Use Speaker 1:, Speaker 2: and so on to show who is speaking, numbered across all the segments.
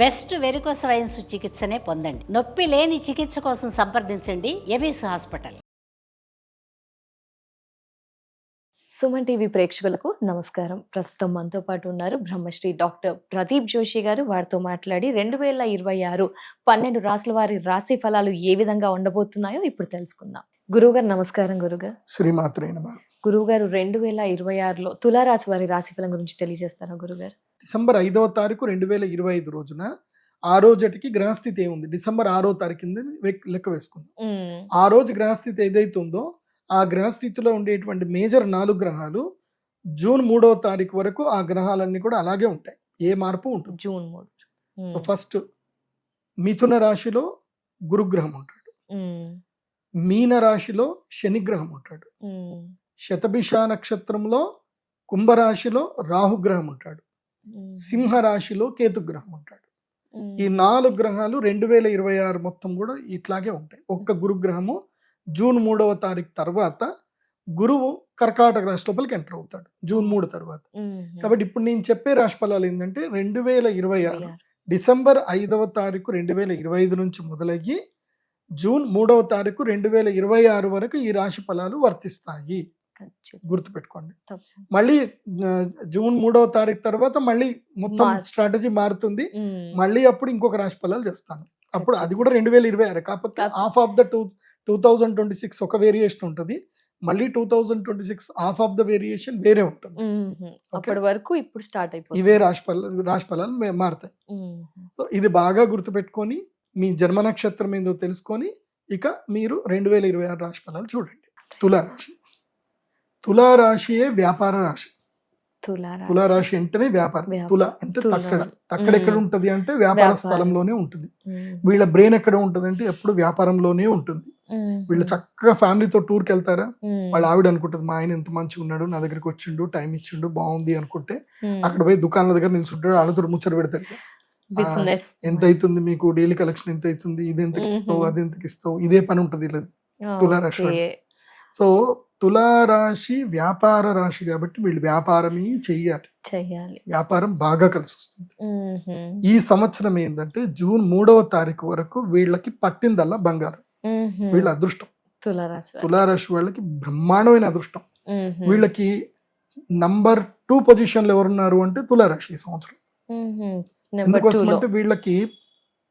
Speaker 1: Best varicose veins చికిత్సనే పొందండి. నొప్పి లేని చికిత్స కోసం సంప్రదించండి ఎబిస్ హాస్పిటల్.
Speaker 2: సుమన్ టీవీ ప్రేక్షకులకు నమస్కారం. ప్రస్తుతం మనతో పాటు ఉన్నారు బ్రహ్మశ్రీ డాక్టర్ ప్రదీప్ జోషి గారు. వారితో మాట్లాడి 2026 12 రాసుల వారి రాశి ఫలాలు ఏ విధంగా ఉండబోతున్నాయో ఇప్పుడు తెలుసుకుందాం. గురువుగారు నమస్కారం. గురుగారు
Speaker 3: శ్రీమాత్రే నమః.
Speaker 2: గురువుగారు 2026లో తులారాశి వారి రాశి ఫలం గురించి తెలియజేస్తారా గురుగారు?
Speaker 3: డిసెంబర్ 5వ తారీఖు 2025 రోజున ఆ రోజుటికి గ్రహస్థితి ఏముంది, డిసెంబర్ 6వ తారీఖు కింద లెక్క వేసుకుందాం. ఆ రోజు గ్రహస్థితి ఏదైతే ఉందో ఆ గ్రహస్థితిలో ఉండేటువంటి మేజర్ 4 గ్రహాలు జూన్ 3వ తారీఖు వరకు ఆ గ్రహాలన్నీ కూడా అలాగే ఉంటాయి, ఏ మార్పు ఉంటుంది.
Speaker 2: జూన్ 3.
Speaker 3: సో ఫస్ట్ మిథున రాశిలో గురుగ్రహం ఉంటాడు, మీన రాశిలో శనిగ్రహం ఉంటాడు, శతభిష నక్షత్రంలో కుంభరాశిలో రాహుగ్రహం ఉంటాడు, సింహ రాశిలో కేతుగ్రహం ఉంటాడు. ఈ 4 గ్రహాలు 2026 మొత్తం కూడా ఇట్లాగే ఉంటాయి. ఒక్క గురుగ్రహము జూన్ 3వ తారీఖు తర్వాత గురువు కర్కాటక రాశి లోపలికి ఎంటర్ అవుతాడు జూన్ 3 తర్వాత. కాబట్టి ఇప్పుడు నేను చెప్పే రాశి ఫలాలు ఏంటంటే 2026 డిసెంబర్ 5వ తారీఖు 2025 నుంచి మొదలయ్యి జూన్ 3వ తారీఖు 2026 వరకు ఈ రాశి ఫలాలు వర్తిస్తాయి. గుర్తుపెట్టుకోండి. మళ్ళీ జూన్ 3వ తారీఖు తర్వాత మళ్ళీ మొత్తం స్ట్రాటజీ మారుతుంది. మళ్ళీ అప్పుడు ఇంకొక రాశి ఫలాలు చేస్తాను. అప్పుడు అది కూడా 2026, కాకపోతే హాఫ్ ఆఫ్ ద 2026 ఒక వేరియేషన్ ఉంటుంది, మళ్ళీ 2026 హాఫ్ ఆఫ్ ద వేరియేషన్ వేరే ఉంటుంది.
Speaker 2: అప్పటి వరకు ఇప్పుడు స్టార్ట్ అయిపోతుంది.
Speaker 3: ఇవే రాశి ఫలాలు మారుతాయి. సో ఇది బాగా గుర్తుపెట్టుకొని మీ జన్మ నక్షత్రం ఏందో తెలుసుకొని ఇక మీరు 2026 రాశి ఫలాలు చూడండి. తులారాశి. తులారాశియే వ్యాపార రాశి. తులారాశి అంటేనే వ్యాపారం. తుల అంటే తక్కడ ఎక్కడ ఉంటది అంటే వ్యాపార స్థలంలోనే ఉంటుంది. వీళ్ళ బ్రెయిన్ ఎక్కడ ఉంటది అంటే ఎప్పుడు వ్యాపారంలోనే ఉంటుంది. వీళ్ళు చక్కగా ఫ్యామిలీతో టూర్కి వెళ్తారా, వాళ్ళ ఆవిడ అనుకుంటది మా ఆయన ఎంత మంచిగా ఉన్నాడు, నా దగ్గరికి వచ్చిండు, టైం ఇచ్చిండు, బాగుంది అనుకుంటే అక్కడ పోయి దుకాణాల దగ్గర నిల్చుంటాడు, వాళ్ళతో ముచ్చట పెడతాడు. ఎంత అవుతుంది మీకు డైలీ కలెక్షన్, ఎంత అవుతుంది, ఇది ఎంతకి ఇస్తావు, అది ఎంతకి ఇస్తావు, ఇదే పని ఉంటది వీళ్ళది తులారాశి. సో తులారాశి వ్యాపార రాశి కాబట్టి వీళ్ళు వ్యాపారమే చెయ్యాలి. వ్యాపారం బాగా కలిసి వస్తుంది. ఈ సంవత్సరం ఏంటంటే జూన్ 3వ తారీఖు వరకు వీళ్ళకి పట్టిందల్లా బంగారం. వీళ్ళ అదృష్టం. తులారాశి వాళ్ళకి బ్రహ్మాండమైన అదృష్టం. వీళ్ళకి నంబర్ 2 పొజిషన్ లో ఎవరున్నారు అంటే తులారాశి ఈ సంవత్సరం. ఎందుకోసం అంటే వీళ్ళకి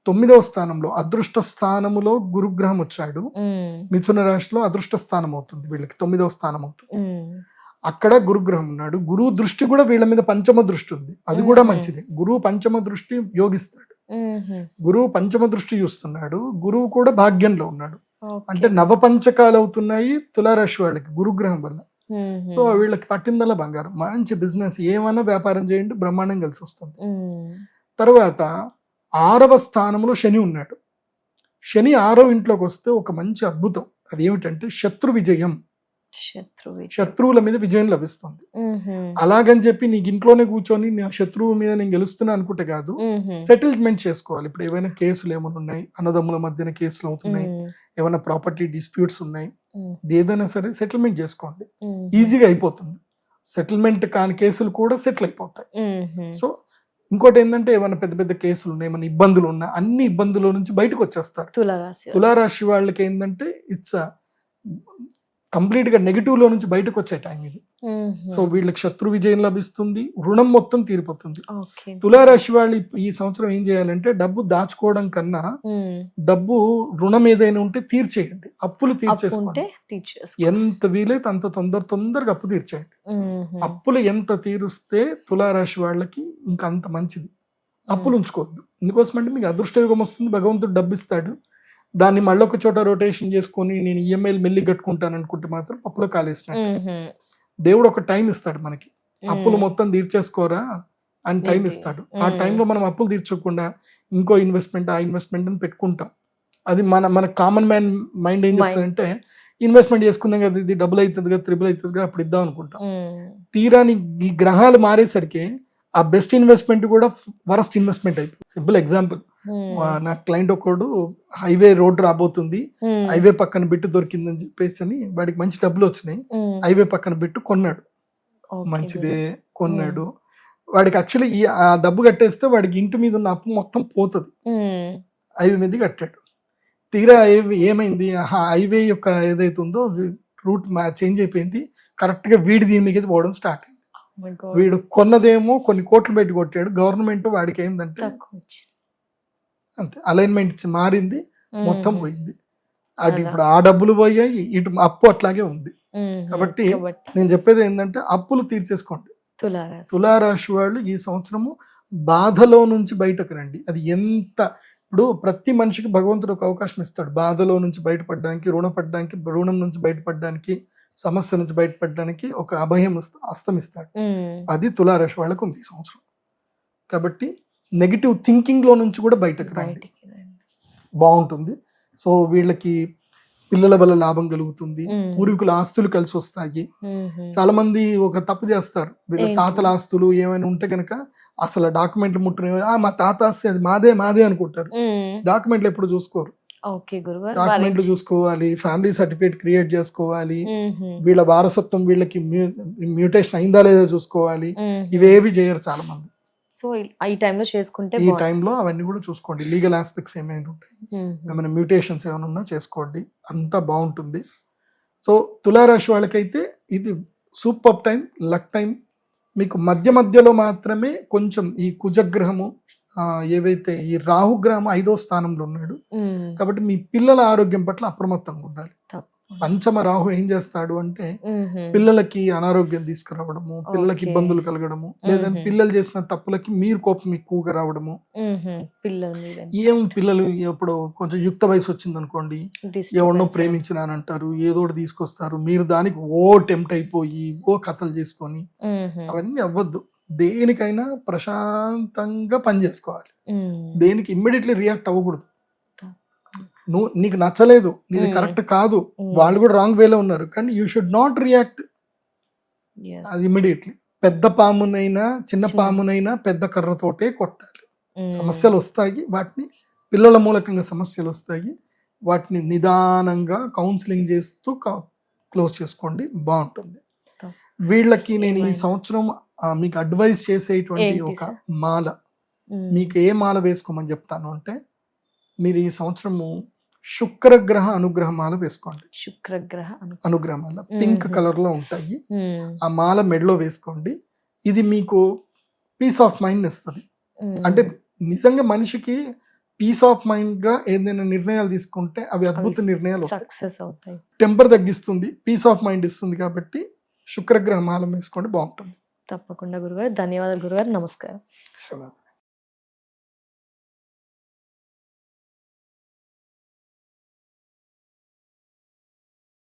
Speaker 3: 9వ స్థానంలో అదృష్ట స్థానములో గురుగ్రహం వచ్చాడు. మిథున రాశిలో అదృష్ట స్థానం అవుతుంది వీళ్ళకి, 9వ స్థానం అవుతుంది. అక్కడ గురుగ్రహం ఉన్నాడు. గురువు దృష్టి కూడా వీళ్ళ మీద పంచమ దృష్టి ఉంది, అది కూడా మంచిది. గురువు పంచమ దృష్టి యోగిస్తాడు. గురువు పంచమ దృష్టి చూస్తున్నాడు. గురువు కూడా భాగ్యంలో ఉన్నాడు. అంటే నవపంచకాలు అవుతున్నాయి తులారాశి వాళ్ళకి గురుగ్రహం వల్ల. సో వీళ్ళకి పట్టిందల్లా బంగారం. మంచి బిజినెస్, ఏమన్నా వ్యాపారం చేయండి, బ్రహ్మాండం కలిసి వస్తుంది. తర్వాత 6వ స్థానంలో శని ఉన్నాడు. శని 6వ ఇంట్లోకి వస్తే ఒక మంచి అద్భుతం. అది ఏమిటంటే శత్రు విజయం. శత్రువుల మీద విజయం లభిస్తుంది. అలాగని చెప్పి నీకు ఇంట్లోనే కూర్చొని నా శత్రువు మీద నేను గెలుస్తున్నా అనుకుంటే కాదు, సెటిల్మెంట్ చేసుకోవాలి. ఇప్పుడు ఏమైనా కేసులు ఏమైనా ఉన్నాయి, అన్నదమ్ముల మధ్యన కేసులు అవుతున్నాయి, ఏమైనా ప్రాపర్టీ డిస్ప్యూట్స్ ఉన్నాయి, ఏదైనా సరే సెటిల్మెంట్ చేసుకోండి, ఈజీగా అయిపోతుంది. సెటిల్మెంట్ కాని కేసులు కూడా సెటిల్ అయిపోతాయి. సో ఇంకోటి ఏంటంటే ఏమైనా పెద్ద పెద్ద కేసులు ఉన్నాయి, ఏమైనా ఇబ్బందులు ఉన్నా అన్ని ఇబ్బందుల నుంచి బయటకు వచ్చేస్తారు. తులారాశి వాళ్ళకి ఏంటంటే ఇట్స్ కంప్లీట్ గా నెగిటివ్ లో నుంచి బయటకు వచ్చే టైం ఇది. సో వీళ్ళకి శత్రు విజయం లభిస్తుంది, రుణం మొత్తం తీరిపోతుంది. తులారాశి వాళ్ళు ఈ సంవత్సరం ఏం చేయాలంటే డబ్బు దాచుకోవడం కన్నా డబ్బు రుణం ఏదైనా ఉంటే తీర్చేయండి, అప్పులు తీర్చేసుకోండి. ఎంత వీలైతే అంత తొందరగా అప్పు తీర్చేయండి. అప్పులు ఎంత తీరుస్తే తులారాశి వాళ్ళకి ఇంకా అంత మంచిది. అప్పులు ఉంచుకోవద్దు. ఎందుకోసమంటే మీకు అదృష్టయోగం వస్తుంది, భగవంతుడు డబ్బు ఇస్తాడు. దాన్ని మళ్ళీ ఒక చోట రొటేషన్ చేసుకొని నేను ఈఎంఐలు మెల్లి కట్టుకుంటాను అనుకుంటే మాత్రం అప్పులో కాలేసినట్టు. దేవుడు ఒక టైం ఇస్తాడు మనకి, అప్పులు మొత్తం తీర్చేసుకోరా అని టైం ఇస్తాడు. ఆ టైంలో మనం అప్పులు తీర్చకుండా ఇంకో ఇన్వెస్ట్మెంట్, ఆ ఇన్వెస్ట్మెంట్ అని పెట్టుకుంటాం. అది మన కామన్ మ్యాన్ మైండ్ ఏం చెప్తుందంటే ఇన్వెస్ట్మెంట్ చేసుకున్నాం కదా, ఇది డబుల్ అవుతుంది కదా, ట్రిపుల్ అవుతుంది కదా, అప్పుడు ఇద్దాం అనుకుంటాం. తీరాని ఈ గ్రహాలు మారేసరికి ఆ బెస్ట్ ఇన్వెస్ట్మెంట్ కూడా వరస్ట్ ఇన్వెస్ట్మెంట్ అయిపోయింది. సింపుల్ ఎగ్జాంపుల్, నా క్లయింట్ ఒకడు హైవే రోడ్ రాబోతుంది, హైవే పక్కన బిట్టు దొరికిందని చెప్పేసి అని వాడికి మంచి డబ్బులు వచ్చినాయి, హైవే పక్కన బిట్టు కొన్నాడు. మంచిదే కొన్నాడు. వాడికి యాక్చువల్లీ ఆ డబ్బు కట్టేస్తే వాడికి ఇంటి మీద ఉన్న అప్పు మొత్తం పోతుంది. హైవే మీద కట్టాడు. తీరా ఏమైంది, హైవే యొక్క ఏదైతే ఉందో రూట్ చేంజ్ అయిపోయింది. కరెక్ట్గా వీడి దీని మీద పోవడం స్టార్ట్ అయింది. వీడు కొన్నదేమో కొన్ని కోట్లు పెట్టి కొట్టాడు. గవర్నమెంట్ వాడికి ఏంటంటే అంతే అలైన్మెంట్ మారింది, మొత్తం పోయింది. అటు ఇప్పుడు ఆ డబ్బులు పోయాయి, ఇటు అప్పు అట్లాగే ఉంది. కాబట్టి నేను చెప్పేది ఏంటంటే అప్పులు తీర్చేసుకోండి. తులారాశి వాళ్ళు ఈ సంవత్సరము బాధలో నుంచి బయటకు రండి. అది ఎంత ఇప్పుడు ప్రతి మనిషికి భగవంతుడు ఒక అవకాశం ఇస్తాడు బాధలో నుంచి బయటపడడానికి, రుణం నుంచి బయటపడడానికి, సమస్య నుంచి బయటపడడానికి ఒక అభయం అస్తమిస్తాడు. అది తులారాశి వాళ్ళకు ఉంది ఈ సంవత్సరం. కాబట్టి నెగిటివ్ థింకింగ్ లో నుంచి కూడా బయటకు రండి, బాగుంటుంది. సో వీళ్ళకి పిల్లల వల్ల లాభం కలుగుతుంది, పూర్వీకుల ఆస్తులు కలిసి వస్తాయి. చాలా మంది ఒక తప్పు చేస్తారు, వీళ్ళ తాతల ఆస్తులు ఏమైనా ఉంటే కనుక అసలు డాక్యుమెంట్లు ముట్టుకునే మా తాత ఆస్తి అది మాదే అనుకుంటారు. డాక్యుమెంట్లు ఎప్పుడు చూసుకోరు. డాక్యుమెంట్లు చూసుకోవాలి, ఫ్యామిలీ సర్టిఫికేట్ క్రియేట్ చేసుకోవాలి, వీళ్ళ వారసత్వం వీళ్ళకి మ్యూటేషన్ అయిందా లేదా చూసుకోవాలి. ఇవేవి చేయరు చాలా మంది.
Speaker 2: సో ఈ టైంలో చేసుకుంటే
Speaker 3: ఈ టైంలో అవన్నీ కూడా చూసుకోండి. లీగల్ ఆస్పెక్ట్స్ ఏమైనా ఉంటాయి, ఏమైనా మ్యూటేషన్స్ ఏమైనా ఉన్నా చేసుకోండి, అంతా బాగుంటుంది. సో తులారాశి వాళ్ళకైతే ఇది సూపర్ టైం, లక్ టైం. మీకు మధ్యలో మాత్రమే కొంచెం ఈ కుజగ్రహము ఏవైతే ఈ రాహుగ్రహం 5వ స్థానంలో ఉన్నాడు. కాబట్టి మీ పిల్లల ఆరోగ్యం పట్ల అప్రమత్తంగా ఉండాలి. పంచమ రాహు ఏం చేస్తాడు అంటే పిల్లలకి అనారోగ్యం తీసుకురావడము, పిల్లలకి ఇబ్బందులు కలగడము, లేదంటే పిల్లలు చేసిన తప్పులకి మీరు కోపం ఎక్కువగా రావడము. పిల్లలు ఇప్పుడు కొంచెం యుక్త వయసు వచ్చింది అనుకోండి, ఎవరినో ప్రేమించినానంటారు, ఏదో ఒకటి తీసుకొస్తారు, మీరు దానికి టెంప్ట్ అయిపోయి కథలు చేసుకొని అవన్నీ అవ్వద్దు. దేనికైనా ప్రశాంతంగా పని చేసుకోవాలి, దేనికి ఇమ్మీడియట్లీ రియాక్ట్ అవ్వకూడదు. నీకు నచ్చలేదు, నీది కరెక్ట్ కాదు, వాళ్ళు కూడా రాంగ్ వేలో ఉన్నారు, కానీ యూ షుడ్ నాట్ రియాక్ట్ అది ఇమ్మీడియట్లీ. పెద్ద పామునైనా చిన్న పామునైనా పెద్ద కర్రతోటే కొట్టాలి. సమస్యలు వస్తాయి, వాటిని పిల్లల మూలకంగా సమస్యలు వస్తాయి, వాటిని నిదానంగా కౌన్సిలింగ్ చేస్తూ క్లోజ్ చేసుకోండి, బాగుంటుంది. వీళ్ళకి నేను ఈ సంవత్సరం మీకు అడ్వైస్ చేసేటువంటి ఒక మాల, మీకు ఏ మాల వేసుకోమని చెప్తాను అంటే, మీరు ఈ సంవత్సరము శుక్రగ్రహ అనుగ్రహ మాల వేసుకోండి.
Speaker 2: శుక్రగ్రహ
Speaker 3: అనుగ్రహ మాల పింక్ కలర్ లో ఉంటాయి, ఆ మాల మెడలో వేసుకోండి. ఇది మీకు పీస్ ఆఫ్ మైండ్ ఇస్తుంది. అంటే నిజంగా మనిషికి పీస్ ఆఫ్ మైండ్ గా ఏదైనా నిర్ణయాలు తీసుకుంటే అవి అద్భుత నిర్ణయాలు
Speaker 2: సక్సెస్ అవుతాయి.
Speaker 3: టెంపర్ తగ్గిస్తుంది, పీస్ ఆఫ్ మైండ్ ఇస్తుంది. కాబట్టి శుక్రగ్రహ మాల వేసుకోండి, బాగుంటుంది.
Speaker 2: తప్పకుండా గురుగారు. ధన్యవాదాలు గురుగారు. నమస్కారం.